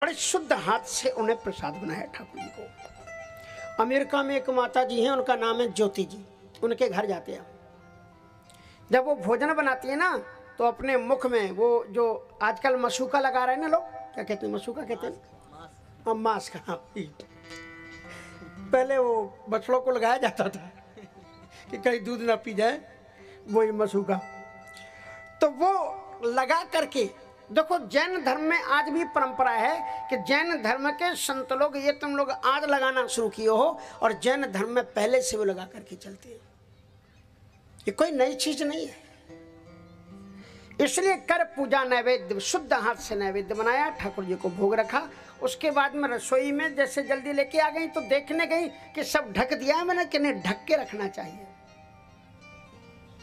बड़े शुद्ध हाथ से उन्हें प्रसाद बनाया ठाकुर जी को। अमेरिका में एक माता जी हैं, उनका नाम है ज्योति जी। उनके घर जाते हैं, जब वो भोजन बनाती है ना तो अपने मुख में वो जो आजकल मशूका लगा रहे हैं ना लोग, क्या कहते हैं, मशूका कहते हैं, मास्क। हाँ, पहले वो बछड़ों को लगाया जाता था कि कहीं दूध ना पी जाए, वही मशूका। तो वो लगा करके देखो, जैन धर्म में आज भी परंपरा है कि जैन धर्म के संत लोग, ये तुम लोग आज लगाना शुरू किए हो, और जैन धर्म में पहले से वो लगा करके चलते हैं। ये कोई नई चीज नहीं है। इसलिए कर पूजा, नैवेद्य शुद्ध हाथ से नैवेद्य बनाया, ठाकुर जी को भोग रखा। उसके बाद में रसोई में जैसे जल्दी लेके आ गई तो देखने गई कि सब ढक दिया है मैंने, कि नहीं ढक के रखना चाहिए,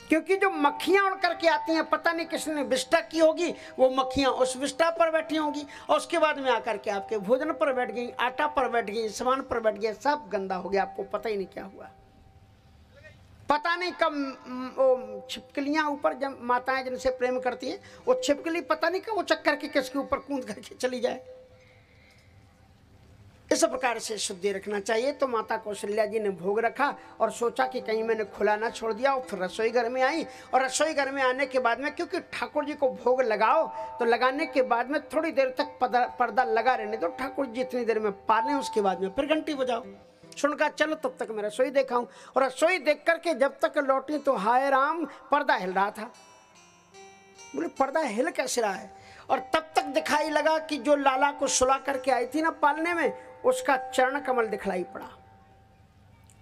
क्योंकि जो मक्खियां उड़ करके आती हैं, पता नहीं किसने विष्ठा की होगी, वो मक्खियां उस विष्ठा पर बैठी होंगी और उसके बाद में आकर के आपके भोजन पर बैठ गई, आटा पर बैठ गई, सामान पर बैठ गया, सब गंदा हो गया, आपको पता ही नहीं क्या हुआ। पता नहीं कब वो छिपकलियां ऊपर, जब माताएं जिनसे प्रेम करती हैं, वो छिपकली पता नहीं कब वो चक्कर के किसके ऊपर कूद करके चली जाए। इस प्रकार से शुद्धि रखना चाहिए। तो माता कौशल्या जी ने भोग रखा और सोचा कि कहीं मैंने खुला ना छोड़ दिया, और फिर रसोई घर में आई। और रसोई घर में आने के बाद में, क्योंकि ठाकुर जी को भोग लगाओ तो लगाने के बाद में थोड़ी देर तक पर्दा लगा रहने दो, ठाकुर जी इतनी देर में पालें, उसके बाद में फिर घंटी बजाओ। सुनकर चलो तब तक मैं रसोई देखा हूं। और रसोई देख करके जब तक लौटी तो हाय राम, पर्दा हिल रहा था। बोले पर्दा हिल कैसे रहा है? और तब तक दिखाई लगा कि जो लाला को सुला करके आई थी ना पालने में, उसका चरण कमल दिखलाई पड़ा।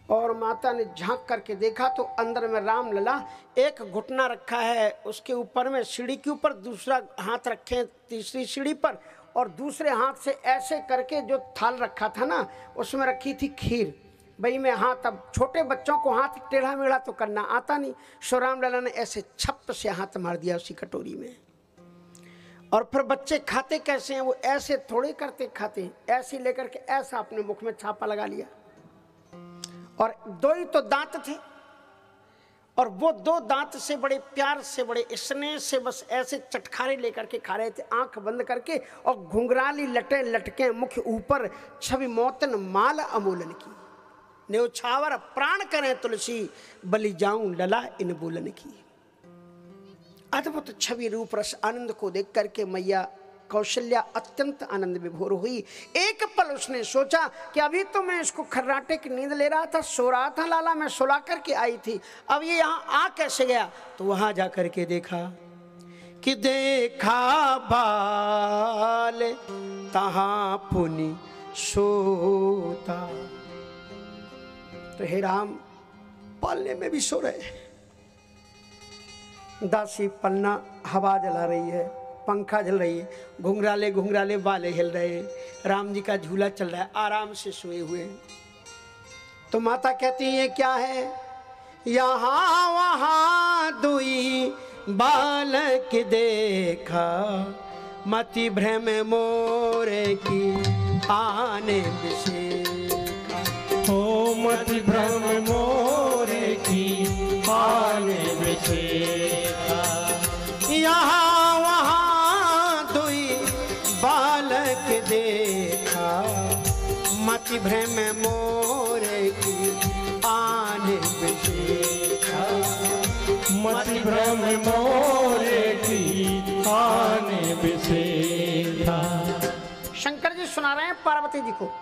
और माता ने झांक करके देखा तो अंदर में राम लला, एक घुटना रखा है उसके ऊपर में सीढ़ी के ऊपर, दूसरा हाथ रखे तीसरी सीढ़ी पर, और दूसरे हाथ से ऐसे करके जो थाल रखा था ना उसमें रखी थी खीर। भाई मैं हाथ, अब छोटे बच्चों को हाथ टेढ़ा मेढ़ा तो करना आता नहीं, सो राम लला ने ऐसे छप से हाथ मार दिया उसी कटोरी में। और फिर बच्चे खाते कैसे हैं, वो ऐसे थोड़े करते खाते, ऐसे लेकर के ऐसा अपने मुख में छापा लगा लिया। और दो ही तो दांत थे, और वो दो दांत से बड़े प्यार से, बड़े स्नेह से बस ऐसे चटखारे लेकर के खा रहे थे, आंख बंद करके, और घुंघराली लटे लटके मुख ऊपर, छवि मोतन माल अमूलन की, न्योछावर प्राण करें तुलसी, बलि जाऊं लला इन बोलन की। अद्भुत छवि रूप रस आनंद को देख करके मैया कौशल्या अत्यंत आनंद विभोर हुई। एक पल उसने सोचा कि अभी तो मैं इसको खर्राटे की नींद ले रहा था, सो रहा था लाला, मैं सुला करके आई थी, अब ये यहाँ आ कैसे गया? तो वहां जा करके देखा कि देखा बाल तहां पुनि सोता। तो हे राम, पालने में भी सो रहे, दासी पलना हवा जला रही है, पंखा जल रही है, घुंघराले घुंघराले बाले हिल रहे हैं, राम जी का झूला चल रहा है, आराम से सोए हुए। तो माता कहती है क्या है? यहाँ वहाँ दुई बालक देखा, मति भ्रम मोरे की आने बिसेखा। हो मति भ्रम मोरे की आने बिसेखा। यहाँ वहाँ दुई बालक देखा, मति भ्रम मोरे की आने बिसेखा। मति भ्रम मोरे की आने बिसेखा। शंकर जी सुना रहे हैं पार्वती जी को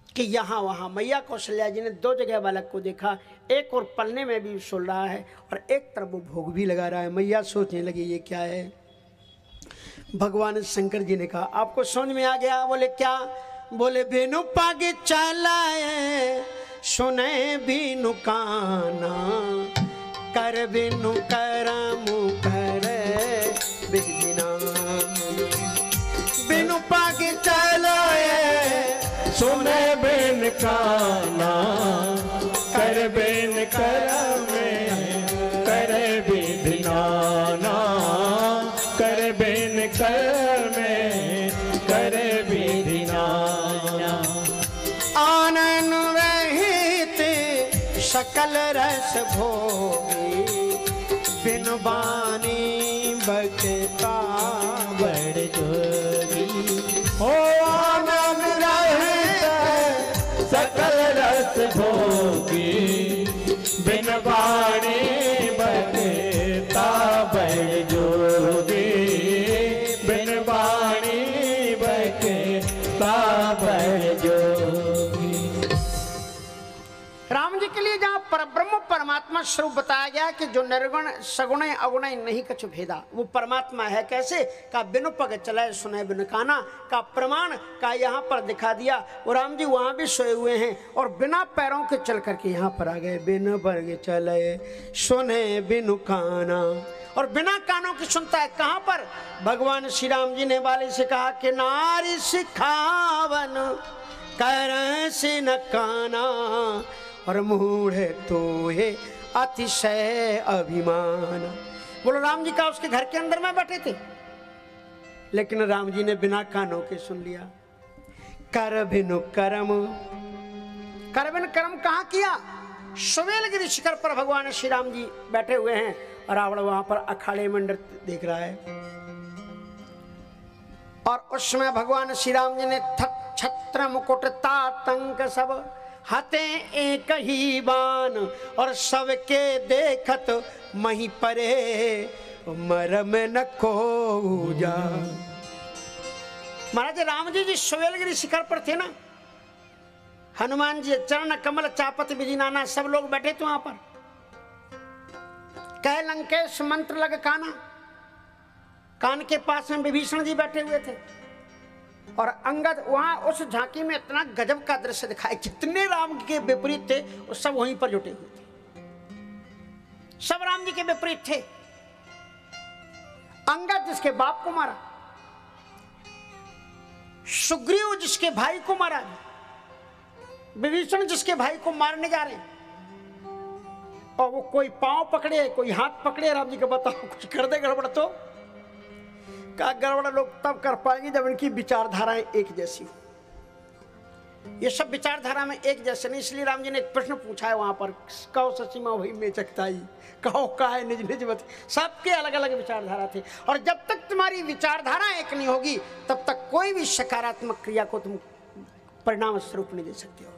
कि यहाँ वहाँ मैया कौशल्या जी ने दो जगह बालक को देखा, एक और पलने में भी सुल रहा है और एक तरफ वो भोग भी लगा रहा है। मैया सोचने लगी ये क्या है? भगवान शंकर जी ने कहा आपको समझ में आ गया? बोले क्या? बोले बेनु पागे चलाए सुने बीनु काना, कर बिनु करमु कर बिना, बिनु पागे चलाए सुने बिन काना, कर बिन करमे कर विधिनाना, कर बिन करमे कर विधिनाना। आनन रहित सकल रस भोगी, बिन बानी बकता बड़ जोगी। हो आनंद रहित सकल रस भोगी बिन बाणी बकता बड़ जोगी बिन बाणी बकता बड़ जोगी। राम जी के लिए जहाँ परब्रह्म परमात्मा स्वरूप बताया गया कि जो निर्गुण सगुण अगुण नहीं कछु भेदा, वो परमात्मा है कैसे का बिनु पग चलाए सुने बिनु काना का प्रमाण का यहाँ पर दिखा दिया। और राम जी वहाँ भी सोए हुए हैं और बिना पैरों के चल करके यहाँ पर आ गए। बिनु पग चले सुने बिनु काना, और बिना कानों की सुनता है। कहाँ पर? भगवान श्री राम जी ने वाले से कहा कि नारी सिखावन कर से न काना और मूढ़े तो है अतिशय अभिमान। बोलो राम जी का उसके घर के अंदर में बैठे थे, लेकिन राम जी ने बिना कानों के सुन लिया। कर बिनु कर्म, कर बिनु कर्म कहाँ किया? सुवेलगिरी शिखर पर भगवान श्री राम जी बैठे हुए हैं और रावण वहां पर अखाड़े में नृत्य देख रहा है। और उसमें भगवान श्री राम जी ने छत्र मुकुट तातंक सब हते एक ही बान और सबके देखत मही परे मरम न को जा। महाराज राम जी जिस सुवेलगिरी शिखर पर थे ना, हनुमान जी चरण कमल चापत विधि नाना सब लोग बैठे थे वहां पर। कह लंकेश मंत्र लग काना, कान के पास में विभीषण जी बैठे हुए थे और अंगद वहां उस झांकी में इतना गजब का दृश्य दिखाया। जितने राम के विपरीत थे वो सब वहीं पर जुटे हुए थे, सब राम जी के विपरीत थे। अंगद जिसके बाप को मारा, सुग्रीव जिसके भाई को मारा, विभीषण जिसके भाई को मारने जा रहे हैं, और वो कोई पांव पकड़े कोई हाथ पकड़े। राम जी को बताओ कुछ कर दे गड़बड़ तो का गड़बड़ लोग तब कर पाएंगे जब इनकी विचारधाराएं एक जैसी हो। ये सब विचारधारा में एक जैसे नहीं, इसलिए राम जी ने एक प्रश्न पूछा है वहां पर, कहो ससीमा वही में चकताई, कहो का है निज निज बत। सबके अलग अलग विचारधारा थे, और जब तक तुम्हारी विचारधारा एक नहीं होगी तब तक कोई भी सकारात्मक क्रिया को तुम परिणाम स्वरूप नहीं दे सकते हो।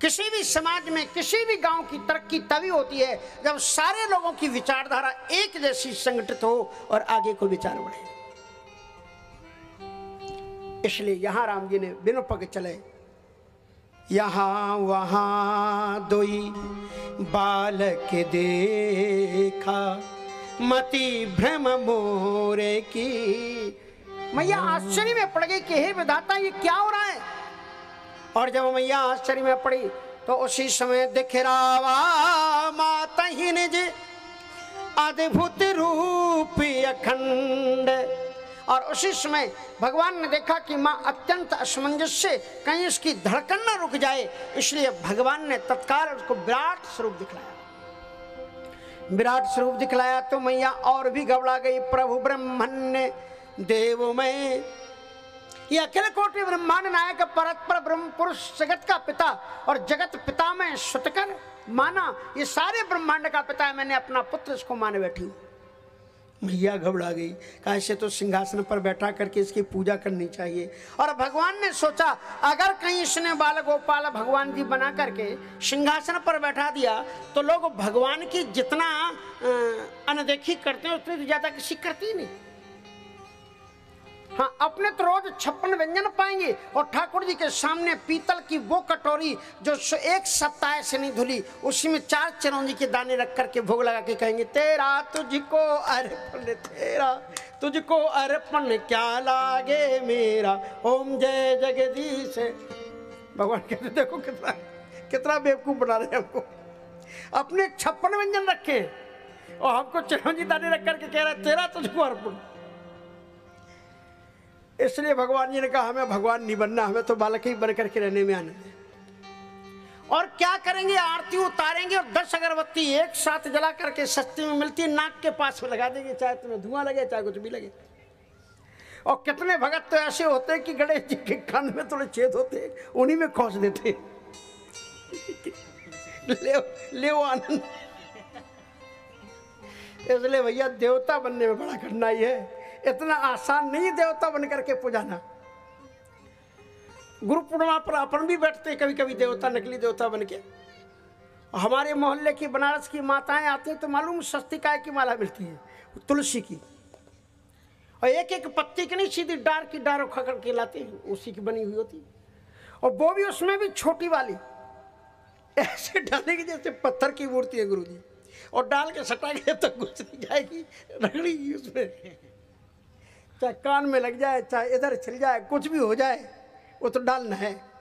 किसी भी समाज में किसी भी गांव की तरक्की तभी होती है जब सारे लोगों की विचारधारा एक जैसी संगठित हो और आगे को विचार बढ़े। इसलिए यहां राम जी ने बिनु पग चले, यहां वहां दोई बालक देखा मति भ्रम मोरे की। मैया आश्चर्य में पड़ गई कि हे विधाता ये क्या हो रहा है। और जब मैया आश्चर्य में पड़ी तो उसी समय दिख रावा माता ही निज अद्भुत रूप अखंड। और उसी समय भगवान ने देखा कि माँ अत्यंत असमंजस से कहीं इसकी धड़कन न रुक जाए, इसलिए भगवान ने तत्काल उसको विराट स्वरूप दिखलाया। विराट स्वरूप दिखलाया तो मैया और भी घबरा गई। प्रभु ब्रह्मण्य देव में, ये अखिल कोटि ब्रह्मांड नायक परतपर ब्रह्म पुरुष जगत का पिता और जगत पिता में सुतकर माना, ये सारे ब्रह्मांड का पिता है, मैंने अपना पुत्र इसको माने बैठी हूँ। मैया घबरा गई, कैसे तो सिंहासन पर बैठा करके इसकी पूजा करनी चाहिए। और भगवान ने सोचा अगर कहीं इसने बाल गोपाल भगवान जी बना करके सिंहासन पर बैठा दिया तो लोग भगवान की जितना अनदेखी करते हैं उससे ज्यादा किसी करती ही नहीं। हाँ, अपने तो रोज 56 व्यंजन पाएंगे और ठाकुर जी के सामने पीतल की वो कटोरी जो एक सप्ताह से नहीं धुली, उसी में 4 चिरौंजी के दाने रख करके भोग लगा के कहेंगे तेरा तुझको अर्पण, तेरा तुझको अर्पण क्या लागे मेरा, ओम जय जगदीश। भगवान कहते देखो कितना कितना बेवकूफ बना रहे हमको। अपने 56 व्यंजन रखे और हमको चिरौंजी दाने रख करके कह रहा है तेरा तुझको अर्पण। इसलिए भगवान जी ने कहा हमें भगवान नहीं बनना, हमें तो बालक ही बन करके रहने में आनंद है। और क्या करेंगे, आरती उतारेंगे और 10 अगरबत्ती एक साथ जला करके सस्ती में मिलती नाक के पास में लगा देंगे, चाहे तुम्हें धुआं लगे चाहे कुछ भी लगे। और कितने भगत तो ऐसे होते हैं कि गणेश जी के कान में थोड़े छेद होते उन्हीं में खोस देते ले वो आनंद। इसलिए भैया देवता बनने में बड़ा कठिनाई है, इतना आसान नहीं देवता बन करके पुजाना। गुरु पूर्णिमा पर अपन भी बैठते हैं कभी कभी देवता, नकली देवता बन के। हमारे मोहल्ले की बनारस की माताएं आती हैं तो मालूम सस्ती काय की माला मिलती है, तुलसी की, और एक एक पत्ती की नहीं, सीधी डार की डार उखा करके लाते हैं, उसी की बनी हुई होती। और वो भी उसमें भी छोटी वाली, ऐसे डालेगी जैसे पत्थर की मूर्ति है गुरु जी, और डाल के सटा के तक घुस नहीं जाएगी, रगड़ेगी उसमें, चाहे कान में लग जाए, चाहे इधर चल जाए, कुछ भी हो जाए, वो तो डालना है।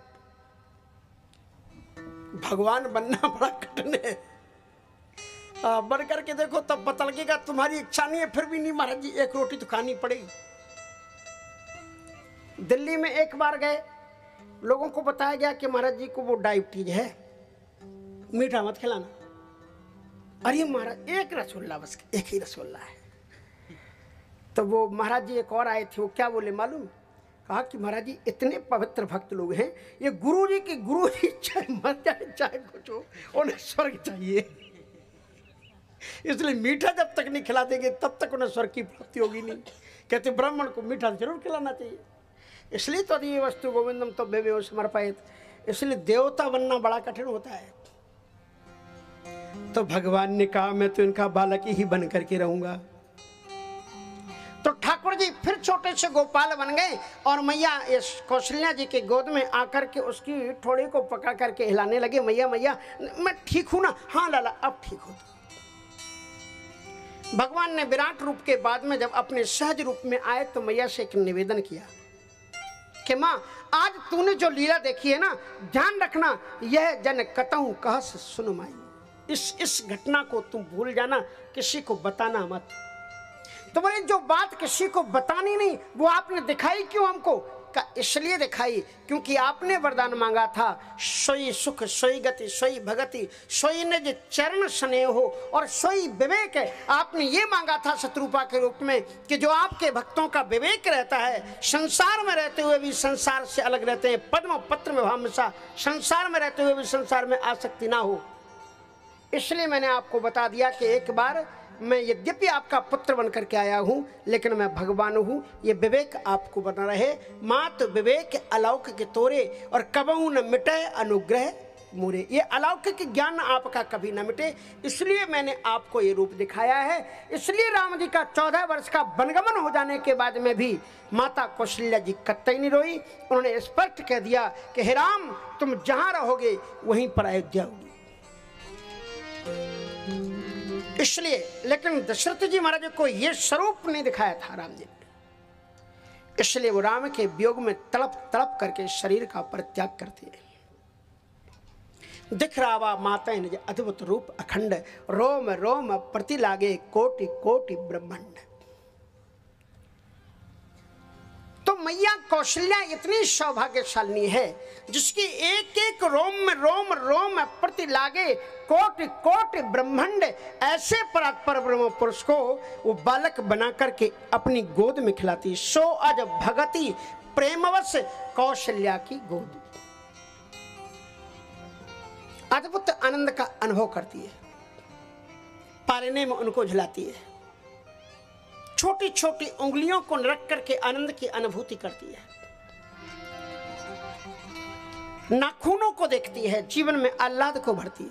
भगवान बनना बड़ा कठिन है। बन करके देखो तब पता लगेगा। तुम्हारी इच्छा नहीं है फिर भी नहीं, महाराज जी एक रोटी तो खानी पड़ेगी। दिल्ली में एक बार गए, लोगों को बताया गया कि महाराज जी को वो डायबिटीज है, मीठा मत खिलाना। अरे महाराज एक रसगुल्ला, बस एक ही रसगुल्ला है। तो वो महाराज जी एक और आए थे, वो क्या बोले मालूम? कहा कि महाराज जी इतने पवित्र भक्त लोग हैं, ये गुरु जी की, गुरु जी चाहे मर जाए चाहे कुछ हो, उन्हें स्वर्ग चाहिए, इसलिए मीठा जब तक नहीं खिला देंगे तब तक उन्हें स्वर्ग की प्राप्ति होगी नहीं। कहते ब्राह्मण को मीठा जरूर खिलाना चाहिए। इसलिए तो ये वस्तु गोविंदम तो बेबे समर्पित, इसलिए देवता बनना बड़ा कठिन होता है। तो भगवान ने कहा मैं तो इनका बालक ही बन करके रहूंगा। तो ठाकुर जी फिर छोटे से गोपाल बन गए और मैया इस कौशल्या जी के गोद में आकर के उसकी ठोड़ी को पकड़ करके हिलाने लगे। मैया मैया मैं ठीक हूं ना? हाँ लाला अब ठीक हो। भगवान ने विराट रूप के बाद में जब अपने सहज रूप में आए तो मैया से एक निवेदन किया कि माँ आज तूने जो लीला देखी है ना, ध्यान रखना, यह जन कतहु कह सुन माई, इस घटना को तुम भूल जाना, किसी को बताना मत। तो बोले जो बात किसी को बतानी नहीं वो आपने दिखाई क्यों हमको? का इसलिए दिखाई क्योंकि आपने वरदान मांगा था, सोई सुख सोई गति सोई भगति सोई निज चरण स्नेह हो, और सोई विवेक है। आपने ये मांगा था शत्रुपा के रूप में कि जो आपके भक्तों का विवेक रहता है, संसार में रहते हुए भी संसार से अलग रहते हैं, पद्म पत्र में हमेशा संसार में रहते हुए भी संसार में आसक्ति ना हो। इसलिए मैंने आपको बता दिया कि एक बार मैं यद्यपि आपका पुत्र बनकर के आया हूं, लेकिन मैं भगवान हूं। ये विवेक आपको बना रहे। मात विवेक अलौकिक तोरे, और कबहू न मिटे अनुग्रह मोरे। ये अलौकिक ज्ञान आपका कभी न मिटे, इसलिए मैंने आपको ये रूप दिखाया है। इसलिए राम जी का 14 वर्ष का वनगमन हो जाने के बाद में भी माता कौशल्या जी कतई नहीं रोई। उन्होंने स्पष्ट कह दिया कि हे राम तुम जहां रहोगे वहीं पर अयोध्या होगी। इसलिए लेकिन दशरथ जी महाराज को यह स्वरूप नहीं दिखाया था राम जी ने, इसलिए वो राम के वियोग में तड़प तड़प करके शरीर का परित्याग करते हैं। दिख रहा माता निज अद्भुत रूप अखंड, रोम रोम प्रति लागे कोटि कोटि ब्रह्मांड। तो मैया कौशल्या इतनी सौभाग्यशालिनी है जिसकी एक एक रोम में रोम रोम प्रति लागे कोटि कोटि ब्रह्मांड। ऐसे परात्पर ब्रह्म पुरुष को वो बालक बना करके अपनी गोद में खिलाती। सो अज भगति प्रेमवश कौशल्या की गोद, अद्भुत आनंद का अनुभव करती है। पालने में उनको झुलाती है, छोटी छोटी उंगलियों को रख करके आनंद की अनुभूति करती है। नाखूनों को देखती है, जीवन में आह्लाद को भरती है।